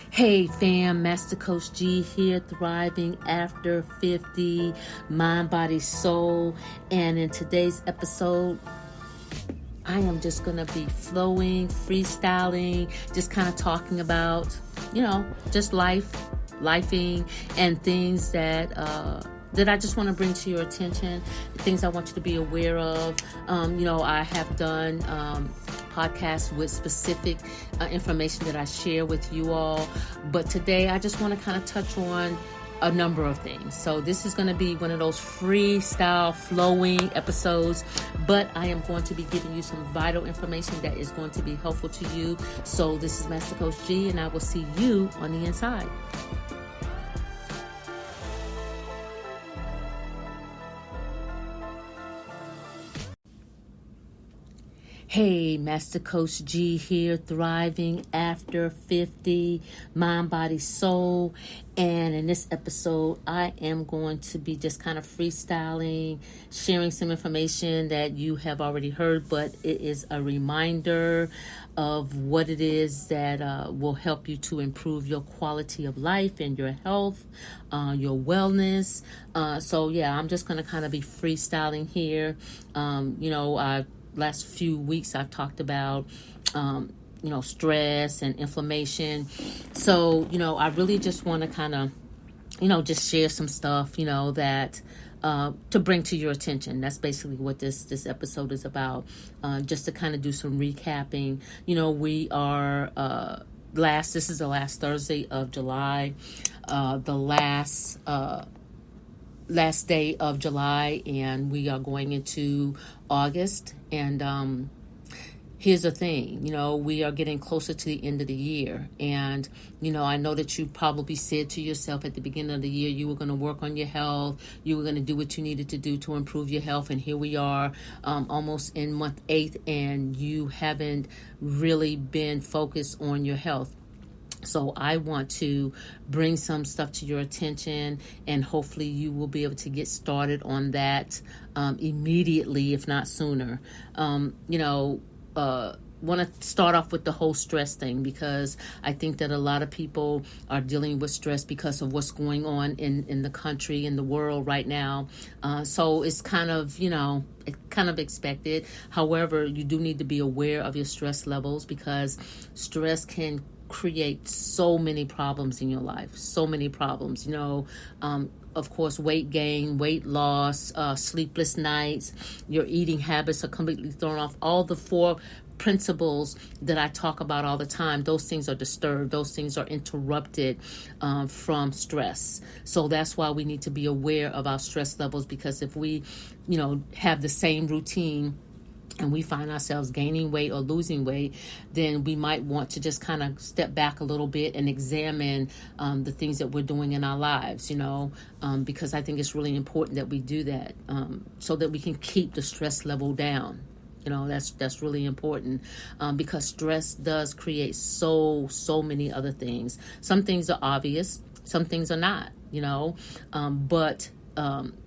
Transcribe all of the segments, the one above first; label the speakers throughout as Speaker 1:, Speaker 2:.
Speaker 1: Hey fam, Master Coach G here, thriving after 50, mind, body, soul. And in today's episode, I am just going to be flowing, freestyling, just kind of talking about, just lifing, and things that I just want to bring to your attention, the things I want you to be aware of. I have done podcasts with specific information that I share with you all. But today I just want to kind of touch on a number of things. So this is going to be one of those freestyle flowing episodes, but I am going to be giving you some vital information that is going to be helpful to you. So this is Master Coach G, and I will see you on the inside. Hey, Master Coach G here, thriving after 50, mind, body, soul. And in this episode, I am going to be just kind of freestyling, sharing some information that you have already heard, but it is a reminder of what it is that will help you to improve your quality of life and your health, your wellness. I'm just going to kind of be freestyling here. Last few weeks I've talked about stress and inflammation. So I really just want to kind of just share some stuff that to bring to your attention. That's basically what this episode is about, just to kind of do some recapping. We are this is the last Thursday of July, the last day of July, and we are going into August. And here's the thing, we are getting closer to the end of the year. And, I know that you probably said to yourself at the beginning of the year, you were going to work on your health. You were going to do what you needed to do to improve your health. And here we are, almost in month 8, and you haven't really been focused on your health. So I want to bring some stuff to your attention, and hopefully you will be able to get started on that immediately, if not sooner. Want to start off with the whole stress thing, because I think that a lot of people are dealing with stress because of what's going on in the country, in the world right now. So it's kind of, expected. However, you do need to be aware of your stress levels, because stress can create so many problems in your life, so many problems, of course, weight gain, weight loss, sleepless nights, your eating habits are completely thrown off. All the 4 principles that I talk about all the time, those things are disturbed, those things are interrupted from stress. So that's why we need to be aware of our stress levels, because if we, have the same routine and we find ourselves gaining weight or losing weight, then we might want to just kind of step back a little bit and examine the things that we're doing in our lives, because I think it's really important that we do that so that we can keep the stress level down. That's really important, because stress does create so many other things. Some things are obvious, some things are not, but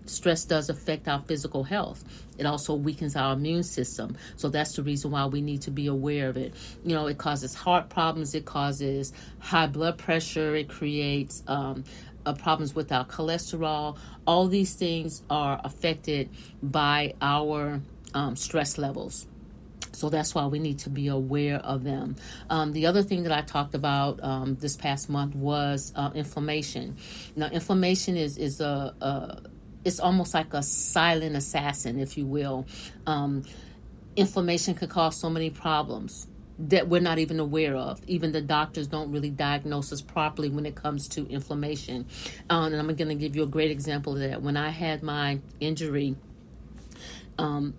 Speaker 1: stress does affect our physical health. It also weakens our immune system. So that's the reason why we need to be aware of it. It causes heart problems. It causes high blood pressure. It creates problems with our cholesterol. All these things are affected by our stress levels. So that's why we need to be aware of them. The other thing that I talked about this past month was inflammation. Now, inflammation is it's almost like a silent assassin, if you will. Inflammation could cause so many problems that we're not even aware of. Even the doctors don't really diagnose us properly when it comes to inflammation. And I'm going to give you a great example of that. When I had my injury, the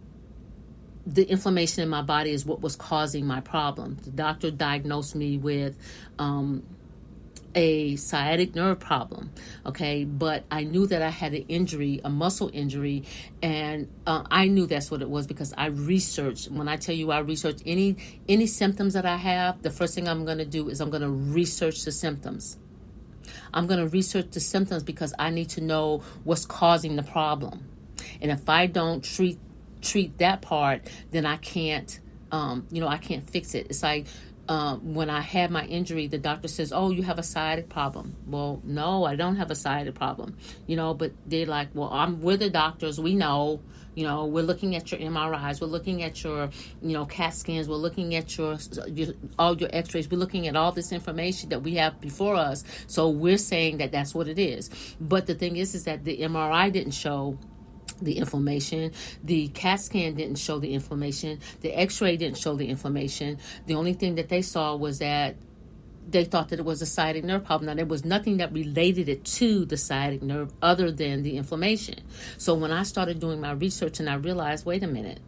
Speaker 1: inflammation in my body is what was causing my problem. The doctor diagnosed me with a sciatic nerve problem, okay? But I knew that I had an injury, a muscle injury, and I knew that's what it was because I researched. When I tell you I researched any symptoms that I have, the first thing I'm going to do is I'm going to research the symptoms. I'm going to research the symptoms because I need to know what's causing the problem. And if I don't treat that part, then I can't I can't fix it. It's like when I had my injury, the doctor says, "Oh, you have a sciatic problem." Well, no, I don't have a sciatic problem, but they're like, "Well, we're the doctors. We know, we're looking at your MRIs. We're looking at your, CAT scans. We're looking at all your x-rays. We're looking at all this information that we have before us. So we're saying that that's what it is." But the thing is that the MRI didn't show the inflammation. The CAT scan didn't show the inflammation. The x-ray didn't show the inflammation. The only thing that they saw was that they thought that it was a sciatic nerve problem. Now, there was nothing that related it to the sciatic nerve other than the inflammation. So when I started doing my research and I realized, wait a minute,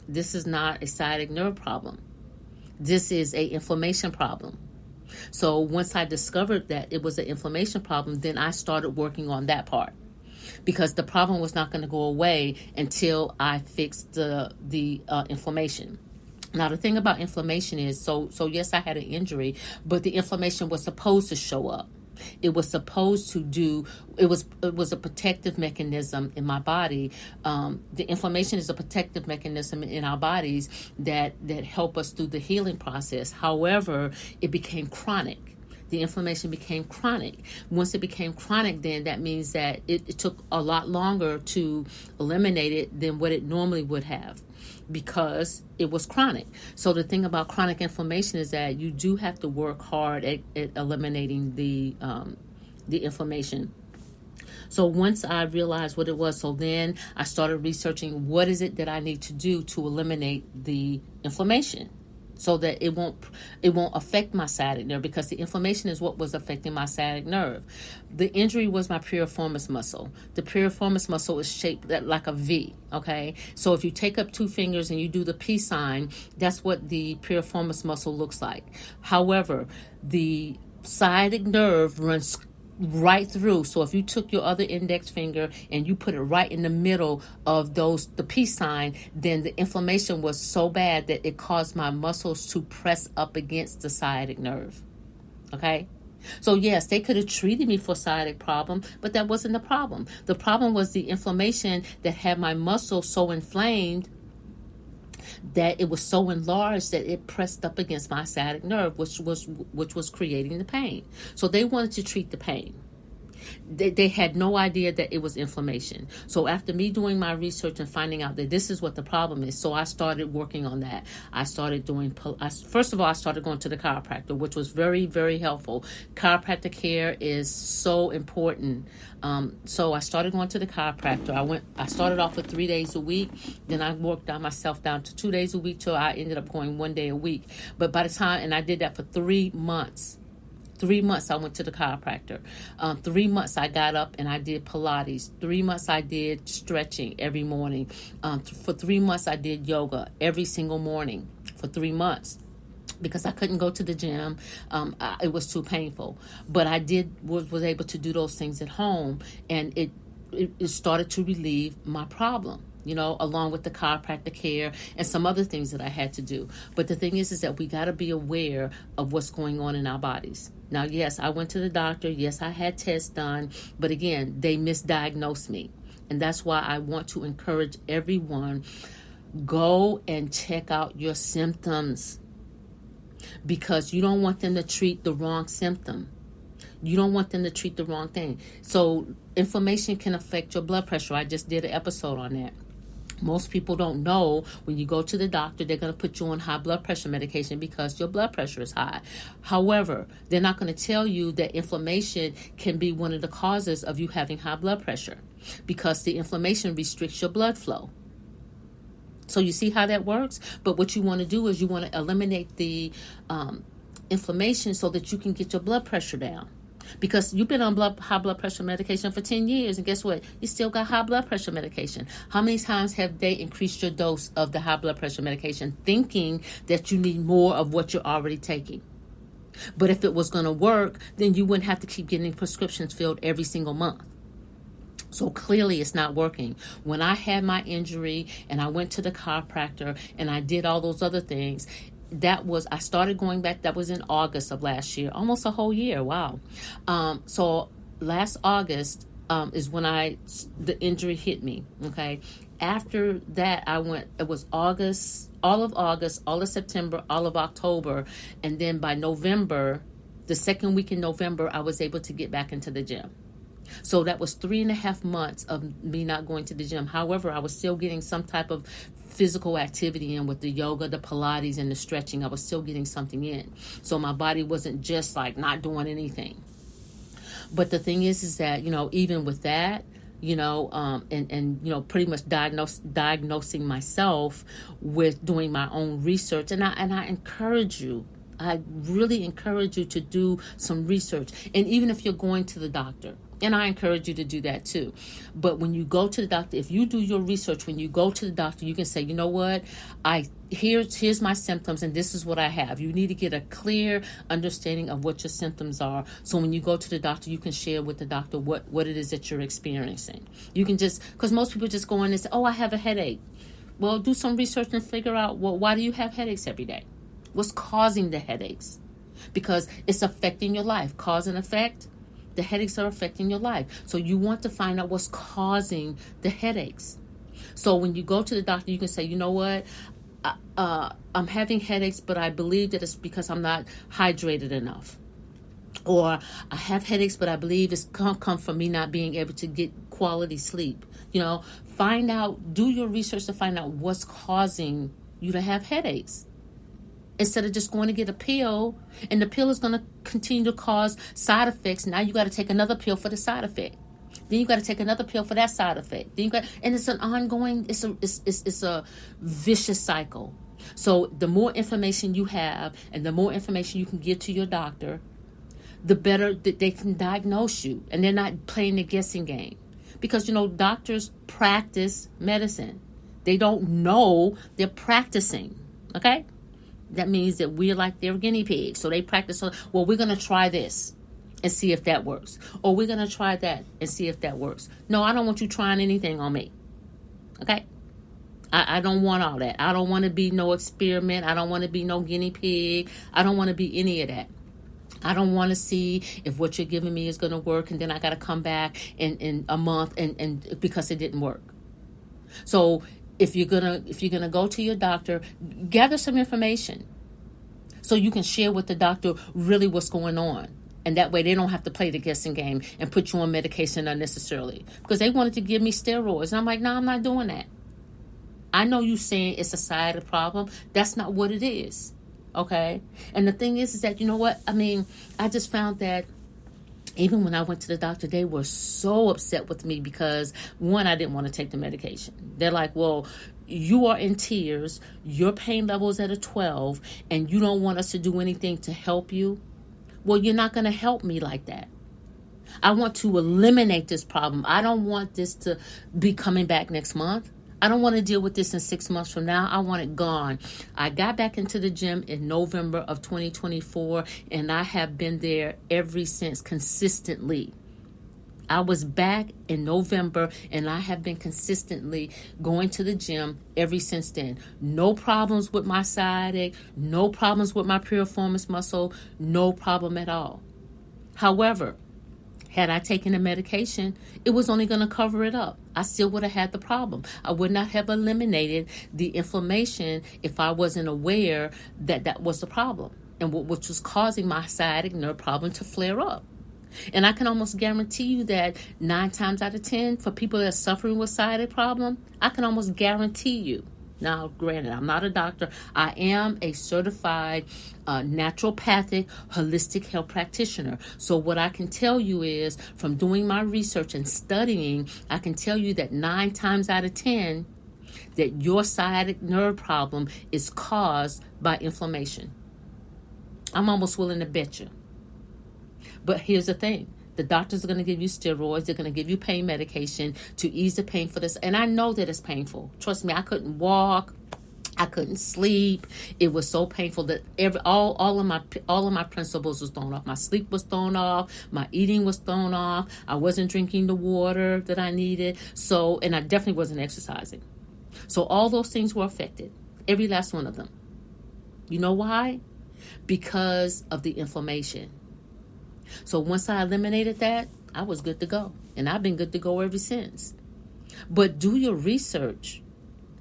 Speaker 1: this is not a sciatic nerve problem. This is a inflammation problem. So once I discovered that it was an inflammation problem, then I started working on that part, because the problem was not going to go away until I fixed the inflammation. Now, the thing about inflammation is, so yes, I had an injury, but the inflammation was supposed to show up. It was supposed to do, it was a protective mechanism in my body. The inflammation is a protective mechanism in our bodies that help us through the healing process. However, it became chronic. The inflammation became chronic. Once it became chronic, then that means that it took a lot longer to eliminate it than what it normally would have, because it was chronic. So the thing about chronic inflammation is that you do have to work hard at eliminating the inflammation. So once I realized what it was, so then I started researching what is it that I need to do to eliminate the inflammation, so that it won't affect my sciatic nerve, because the inflammation is what was affecting my sciatic nerve. The injury was my piriformis muscle. The piriformis muscle is shaped like a V, okay? So if you take up two fingers and you do the P sign, that's what the piriformis muscle looks like. However, the sciatic nerve runs right through. So if you took your other index finger and you put it right in the middle of the peace sign, then the inflammation was so bad that it caused my muscles to press up against the sciatic nerve. Okay? So yes, they could have treated me for sciatic problem, but that wasn't the problem. The problem was the inflammation that had my muscles so inflamed that it was so enlarged that it pressed up against my sciatic nerve, which was creating the pain. So they wanted to treat the pain. They had no idea that it was inflammation. So after me doing my research and finding out that this is what the problem is, so I started working on that. I started first of all, I started going to the chiropractor, which was very, very helpful. Chiropractic care is so important. So I started going to the chiropractor. I started off with 3 days a week. Then I worked myself down to 2 days a week till I ended up going 1 day a week. But by the time, and I did that for 3 months. 3 months I went to the chiropractor. 3 months I got up and I did Pilates. 3 months I did stretching every morning. For 3 months I did yoga every single morning for 3 months, because I couldn't go to the gym. It was too painful. But I was able to do those things at home, and it started to relieve my problem, along with the chiropractic care and some other things that I had to do. But the thing is that we got to be aware of what's going on in our bodies. Now, yes, I went to the doctor. Yes, I had tests done. But again, they misdiagnosed me. And that's why I want to encourage everyone, go and check out your symptoms, because you don't want them to treat the wrong symptom. You don't want them to treat the wrong thing. So inflammation can affect your blood pressure. I just did an episode on that. Most people don't know when you go to the doctor, they're going to put you on high blood pressure medication because your blood pressure is high. However, they're not going to tell you that inflammation can be one of the causes of you having high blood pressure, because the inflammation restricts your blood flow. So you see how that works? But what you want to do is you want to eliminate the inflammation so that you can get your blood pressure down. Because you've been on high blood pressure medication for 10 years, and guess what? You still got high blood pressure medication. How many times have they increased your dose of the high blood pressure medication, thinking that you need more of what you're already taking? But if it was going to work, then you wouldn't have to keep getting prescriptions filled every single month. So clearly it's not working. When I had my injury and I went to the chiropractor and I did all those other things, I started going back, that was in August of last year, almost a whole year. Wow. So last August, is when the injury hit me. Okay. After that, it was August, all of September, all of October. And then by November, the second week in November, I was able to get back into the gym. So that was 3.5 months of me not going to the gym. However, I was still getting some type of physical activity in with the yoga, the Pilates, and the stretching. I was still getting something in. So my body wasn't just like not doing anything. But the thing is that, even with that, and pretty much diagnosing myself with doing my own research. And I encourage you, I really encourage you to do some research. And even if you're going to the doctor, and I encourage you to do that too. But when you go to the doctor, if you do your research, when you go to the doctor, you can say, you know what, here's my symptoms and this is what I have. You need to get a clear understanding of what your symptoms are. So when you go to the doctor, you can share with the doctor what it is that you're experiencing. You can because most people just go in and say, oh, I have a headache. Well, do some research and figure out, why do you have headaches every day? What's causing the headaches? Because it's affecting your life. Cause and effect. The headaches are affecting your life. So you want to find out what's causing the headaches. So when you go to the doctor, you can say, you know what, I'm having headaches, but I believe that it's because I'm not hydrated enough. Or I have headaches, but I believe it's come from me not being able to get quality sleep. Find out, do your research to find out what's causing you to have headaches. Instead of just going to get a pill, and the pill is going to continue to cause side effects. Now you got to take another pill for the side effect. Then you got to take another pill for that side effect. And it's an ongoing, it's a vicious cycle. So the more information you have, and the more information you can give to your doctor, the better that they can diagnose you, and they're not playing the guessing game. Because doctors practice medicine. They don't know, they're practicing. Okay. That means that we're like their guinea pigs. So they practice on, well, we're going to try this and see if that works. Or we're going to try that and see if that works. No, I don't want you trying anything on me. Okay? I don't want all that. I don't want to be no experiment. I don't want to be no guinea pig. I don't want to be any of that. I don't want to see if what you're giving me is going to work, and then I got to come back in a month and because it didn't work. So if you're gonna go to your doctor, gather some information so you can share with the doctor really what's going on. And that way they don't have to play the guessing game and put you on medication unnecessarily. Because they wanted to give me steroids. And I'm like, no, I'm not doing that. I know you saying it's a side problem. That's not what it is. Okay? And the thing is that, I just found that even when I went to the doctor, they were so upset with me because, one, I didn't want to take the medication. They're like, well, you are in tears, your pain level is at a 12, and you don't want us to do anything to help you. Well, you're not going to help me like that. I want to eliminate this problem. I don't want this to be coming back next month. I don't want to deal with this in 6 months from now. I want it gone. I got back into the gym in November of 2024, and I have been there ever since consistently. I was back in November, and I have been consistently going to the gym ever since then. No problems with my sciatic, no problems with my piriformis muscle, no problem at all. However, had I taken the medication, it was only going to cover it up. I still would have had the problem. I would not have eliminated the inflammation if I wasn't aware that that was the problem, and which was causing my sciatic nerve problem to flare up. And I can almost guarantee you that 9 times out of 10, for people that are suffering with sciatic problem, I can almost guarantee you. Now, granted, I'm not a doctor. I am a certified naturopathic holistic health practitioner. So what I can tell you is, from doing my research and studying, I can tell you that 9 times out of 10, that your sciatic nerve problem is caused by inflammation. I'm almost willing to bet you. But here's the thing. The doctors are going to give you steroids. They're going to give you pain medication to ease the pain for this. And I know that it's painful. Trust me, I couldn't walk. I couldn't sleep. It was so painful that all of my principles was thrown off. My sleep was thrown off. My eating was thrown off. I wasn't drinking the water that I needed. And I definitely wasn't exercising. So all those things were affected. Every last one of them. You know why? Because of the inflammation. So once I eliminated that, I was good to go. And I've been good to go ever since. But do your research.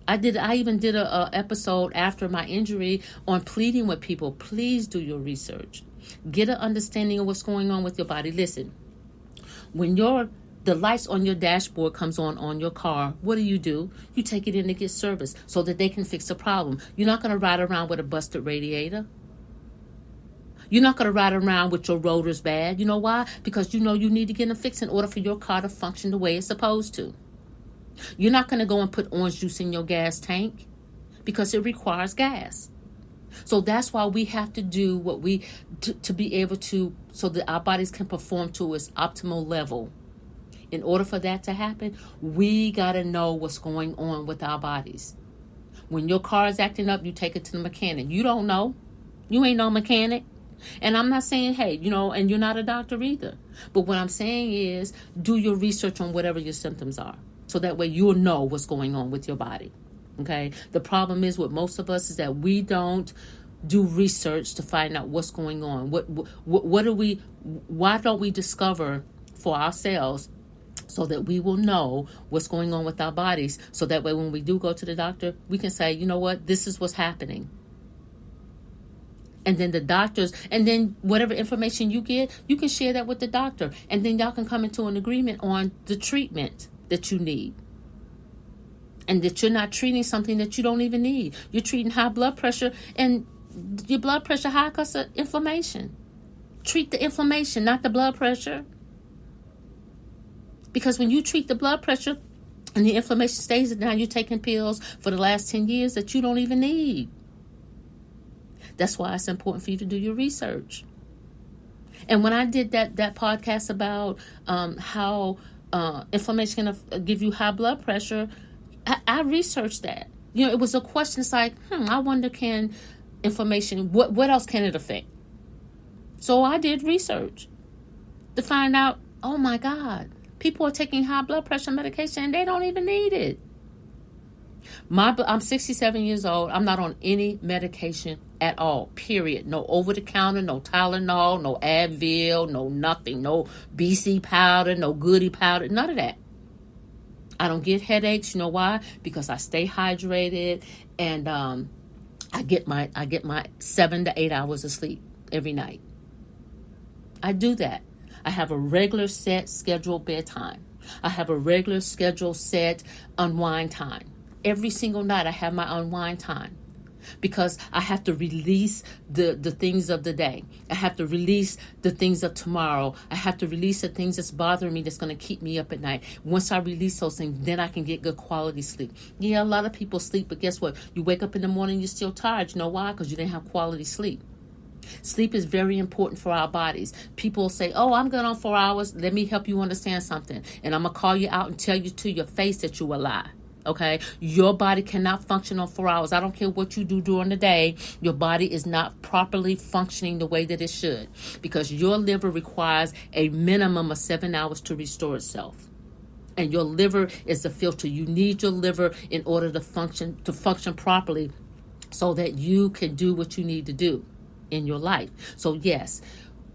Speaker 1: I even did a episode after my injury on pleading with people. Please do your research. Get an understanding of what's going on with your body. Listen, when the lights on your dashboard comes on your car, what do? You take it in to get service so that they can fix the problem. You're not going to ride around with a busted radiator. You're not going to ride around with your rotors bad. You know why? Because you know you need to get them fixed in order for your car to function the way it's supposed to. You're not going to go and put orange juice in your gas tank because it requires gas. So that's why we have to do what to be able to, so that our bodies can perform to its optimal level. In order for that to happen, we got to know what's going on with our bodies. When your car is acting up, you take it to the mechanic. You don't know. You ain't no mechanic. And I'm not saying, hey, and you're not a doctor either. But what I'm saying is, do your research on whatever your symptoms are. So that way you'll know what's going on with your body. Okay? The problem is with most of us is that we don't do research to find out what's going on. Why don't we discover for ourselves so that we will know what's going on with our bodies, so that way when we do go to the doctor, we can say, you know what, this is what's happening. And then the doctors, and then whatever information you get, you can share that with the doctor. And then y'all can come into an agreement on the treatment that you need. And that you're not treating something that you don't even need. You're treating high blood pressure, and your blood pressure high because of inflammation. Treat the inflammation, not the blood pressure. Because when you treat the blood pressure and the inflammation stays down, you're taking pills for the last 10 years that you don't even need. That's why it's important for you to do your research. And when I did that podcast about how inflammation can give you high blood pressure, I researched that. It was a question. It's like, I wonder, can inflammation, what else can it affect? So I did research to find out, oh my God, people are taking high blood pressure medication and they don't even need it. I'm 67 years old. I'm not on any medication at all, period. No over-the-counter, no Tylenol, no Advil, no nothing, no BC powder, no Goody powder, none of that. I don't get headaches. You know why? Because I stay hydrated, and I get my 7 to 8 hours of sleep every night. I do that. I have a regular set scheduled bedtime. I have a regular scheduled set unwind time. Every single night I have my unwind time, because I have to release the things of the day. I have to release the things of tomorrow. I have to release the things that's bothering me, that's going to keep me up at night. Once I release those things, then I can get good quality sleep. Yeah, a lot of people sleep, but guess what? You wake up in the morning, you're still tired. You know why? Because you didn't have quality sleep. Sleep is very important for our bodies. People say, oh, I'm good on 4 hours. Let me help you understand something. And I'm going to call you out and tell you to your face that you a lie. Okay, your body cannot function on 4 hours. I don't care what you do during the day. Your body is not properly functioning the way that it should, because your liver requires a minimum of 7 hours to restore itself. And your liver is the filter. You need your liver in order to function properly, so that you can do what you need to do in your life. So yes,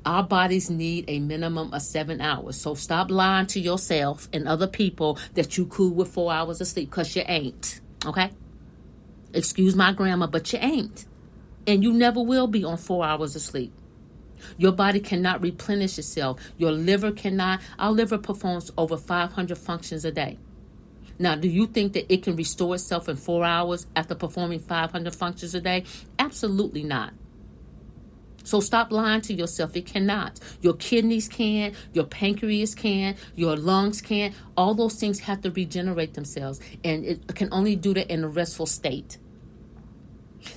Speaker 1: our bodies need a minimum of 7 hours. So stop lying to yourself and other people that you cool with 4 hours of sleep, because you ain't. Okay? Excuse my grammar, but you ain't. And you never will be on 4 hours of sleep. Your body cannot replenish itself. Your liver cannot. Our liver performs over 500 functions a day. Now, do you think that it can restore itself in 4 hours after performing 500 functions a day? Absolutely not. So stop lying to yourself. It cannot. Your kidneys can, your pancreas can, your lungs can. All those things have to regenerate themselves, and it can only do that in a restful state.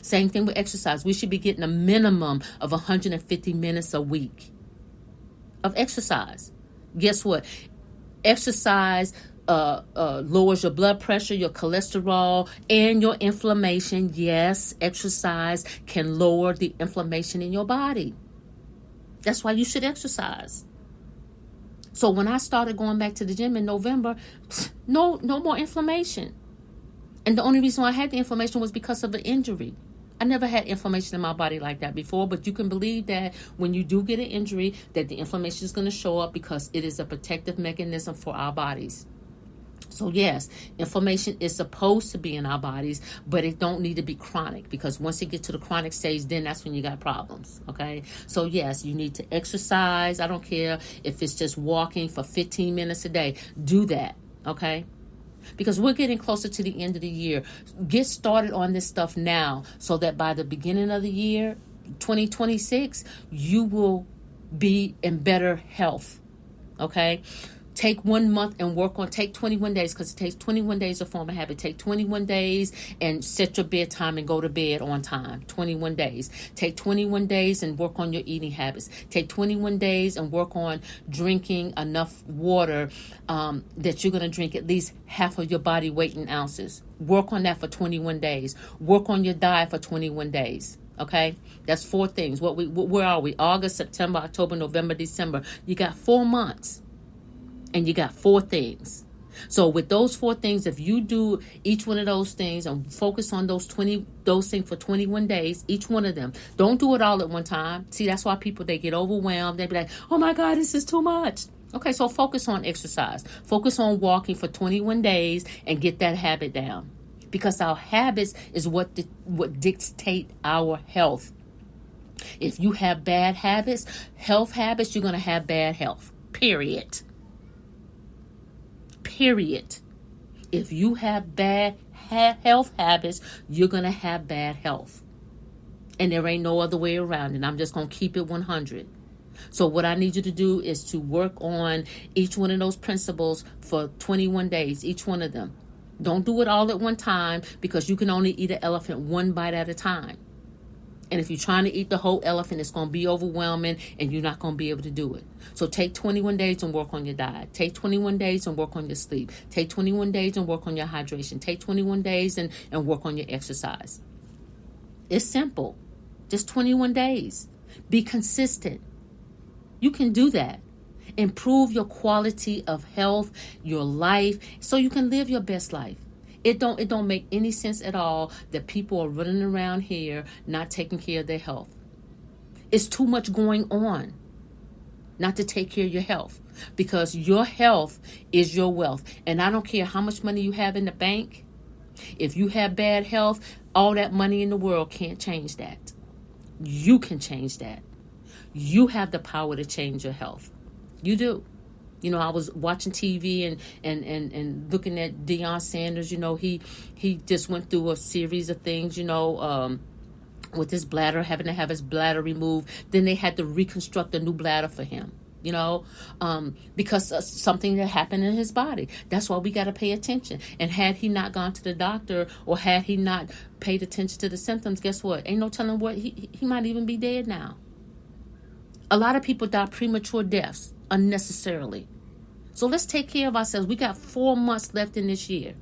Speaker 1: Same thing with exercise. We should be getting a minimum of 150 minutes a week of exercise. Guess what? Exercise lowers your blood pressure, your cholesterol, and your inflammation. Yes, exercise can lower the inflammation in your body. That's why you should exercise. So when I started going back to the gym in November, no more inflammation. And the only reason why I had the inflammation was because of the injury. I never had inflammation in my body like that before, but you can believe that when you do get an injury, that the inflammation is going to show up because it is a protective mechanism for our bodies. So yes, inflammation is supposed to be in our bodies, but it don't need to be chronic, because once it gets to the chronic stage, then that's when you got problems, okay? So yes, you need to exercise. I don't care if it's just walking for 15 minutes a day. Do that, okay? Because we're getting closer to the end of the year. Get started on this stuff now so that by the beginning of the year, 2026, you will be in better health, okay? Take 1 month and take 21 days, because it takes 21 days to form a habit. Take 21 days and set your bedtime and go to bed on time. 21 days. Take 21 days and work on your eating habits. Take 21 days and work on drinking enough water that you're going to drink at least half of your body weight in ounces. Work on that for 21 days. Work on your diet for 21 days. Okay, that's 4 things. Where are we? August, September, October, November, December. You got 4 months. And you got 4 things. So with those 4 things, if you do each one of those things and focus on those things for 21 days, each one of them, don't do it all at one time. See, that's why people, they get overwhelmed. They be like, oh my God, this is too much. Okay, so focus on exercise. Focus on walking for 21 days and get that habit down. Because our habits is what dictate our health. If you have bad habits, health habits, you're going to have bad health. Period. If you have bad health habits, you're going to have bad health. And there ain't no other way around it. I'm just going to keep it 100. So what I need you to do is to work on each one of those principles for 21 days, each one of them. Don't do it all at one time, because you can only eat an elephant one bite at a time. And if you're trying to eat the whole elephant, it's going to be overwhelming and you're not going to be able to do it. So take 21 days and work on your diet. Take 21 days and work on your sleep. Take 21 days and work on your hydration. Take 21 days and work on your exercise. It's simple. Just 21 days. Be consistent. You can do that. Improve your quality of health, your life, so you can live your best life. It don't make any sense at all that people are running around here not taking care of their health. It's too much going on not to take care of your health, because your health is your wealth. And I don't care how much money you have in the bank. If you have bad health, all that money in the world can't change that. You can change that. You have the power to change your health. You do. You know, I was watching TV and looking at Deion Sanders. You know, he just went through a series of things, with his bladder, having to have his bladder removed. Then they had to reconstruct a new bladder for him, because of something that happened in his body. That's why we got to pay attention. And had he not gone to the doctor, or had he not paid attention to the symptoms, guess what? Ain't no telling what, he might even be dead now. A lot of people die premature deaths unnecessarily. So let's take care of ourselves. We got 4 months left in this year.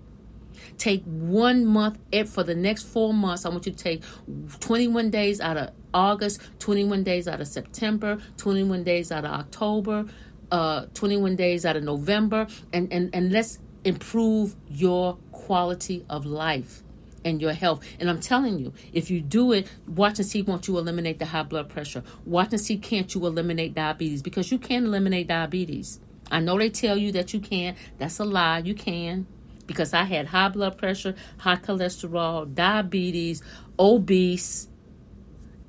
Speaker 1: Take 1 month for the next 4 months. I want you to take 21 days out of August, 21 days out of September, 21 days out of October, 21 days out of November, and let's improve your quality of life and your health. And I'm telling you, if you do it, watch and see, won't you eliminate the high blood pressure? Watch and see, can't you eliminate diabetes? Because you can eliminate diabetes. I know they tell you that you can't. That's a lie. You can. Because I had high blood pressure, high cholesterol, diabetes, obese,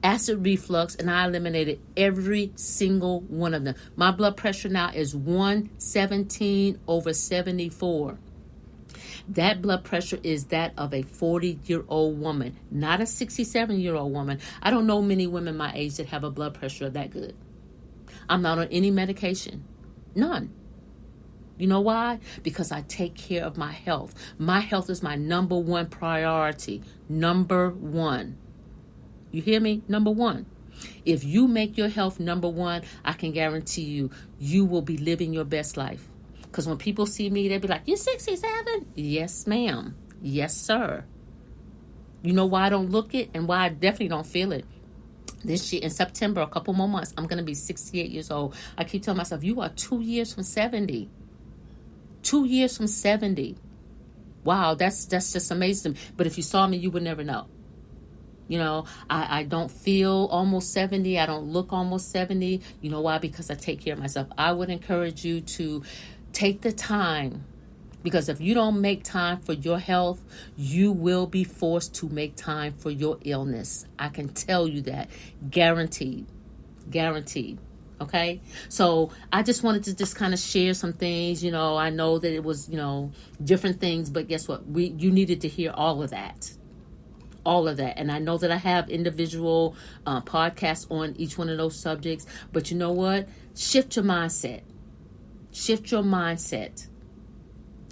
Speaker 1: acid reflux, and I eliminated every single one of them. My blood pressure now is 117/74. That blood pressure is that of a 40-year-old woman, not a 67-year-old woman. I don't know many women my age that have a blood pressure that good. I'm not on any medication. None. You know why? Because I take care of my health. My health is my number one priority. Number one. You hear me? Number one. If you make your health number one, I can guarantee you, you will be living your best life. Because when people see me, they'll be like, you're 67? Yes, ma'am. Yes, sir. You know why I don't look it and why I definitely don't feel it? This year, in September, a couple more months, I'm going to be 68 years old. I keep telling myself, you are 2 years from 70. 2 years from 70. Wow, that's just amazing. But if you saw me, you would never know. I don't feel almost 70. I don't look almost 70. You know why? Because I take care of myself. I would encourage you to take the time, because if you don't make time for your health, you will be forced to make time for your illness. I can tell you that. Guaranteed. Guaranteed. Okay? So I just wanted to just kind of share some things. I know that it was, different things, but guess what? You needed to hear all of that. All of that. And I know that I have individual podcasts on each one of those subjects. But you know what? Shift your mindset. Shift your mindset.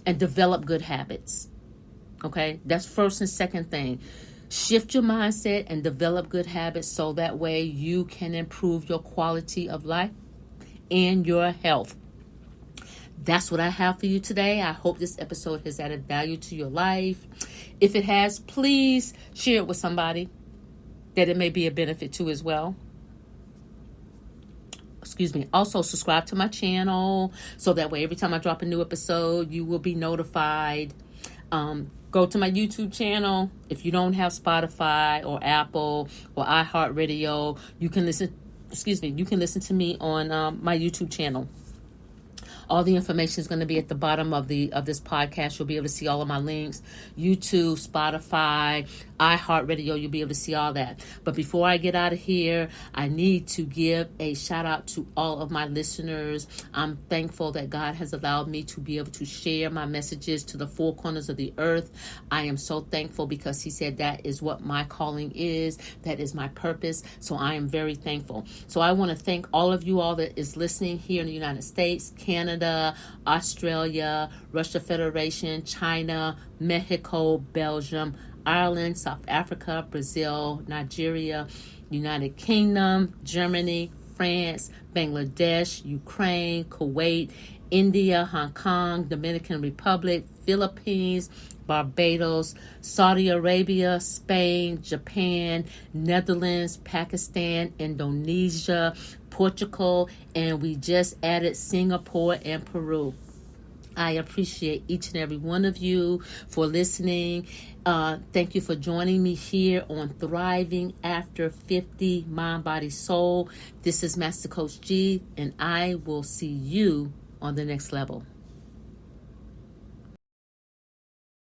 Speaker 1: And develop good habits. Okay? That's first and second thing. Shift your mindset and develop good habits so that way you can improve your quality of life and your health. That's what I have for you today. I hope this episode has added value to your life. If it has, please share it with somebody that it may be a benefit to as well. Also, subscribe to my channel so that way every time I drop a new episode, you will be notified. Go to my YouTube channel. If you don't have Spotify or Apple or iHeartRadio, you can listen to me on my YouTube channel. All the information is going to be at the bottom of this podcast. You'll be able to see all of my links. YouTube, Spotify, iHeartRadio, you'll be able to see all that. But before I get out of here, I need to give a shout out to all of my listeners. I'm thankful that God has allowed me to be able to share my messages to the four corners of the earth. I am so thankful because He said that is what my calling is. That is my purpose. So I am very thankful. So I want to thank all of you all that is listening here in the United States, Canada, Australia, Russia Federation, China, Mexico, Belgium, Ireland, South Africa, Brazil, Nigeria, United Kingdom, Germany, France, Bangladesh, Ukraine, Kuwait, India, Hong Kong, Dominican Republic, Philippines, Barbados, Saudi Arabia, Spain, Japan, Netherlands, Pakistan, Indonesia, Portugal, and we just added Singapore and Peru. I appreciate each and every one of you for listening. Thank you for joining me here on Thriving After 50 Mind, Body, Soul. This is Master Coach G, and I will see you on the next level.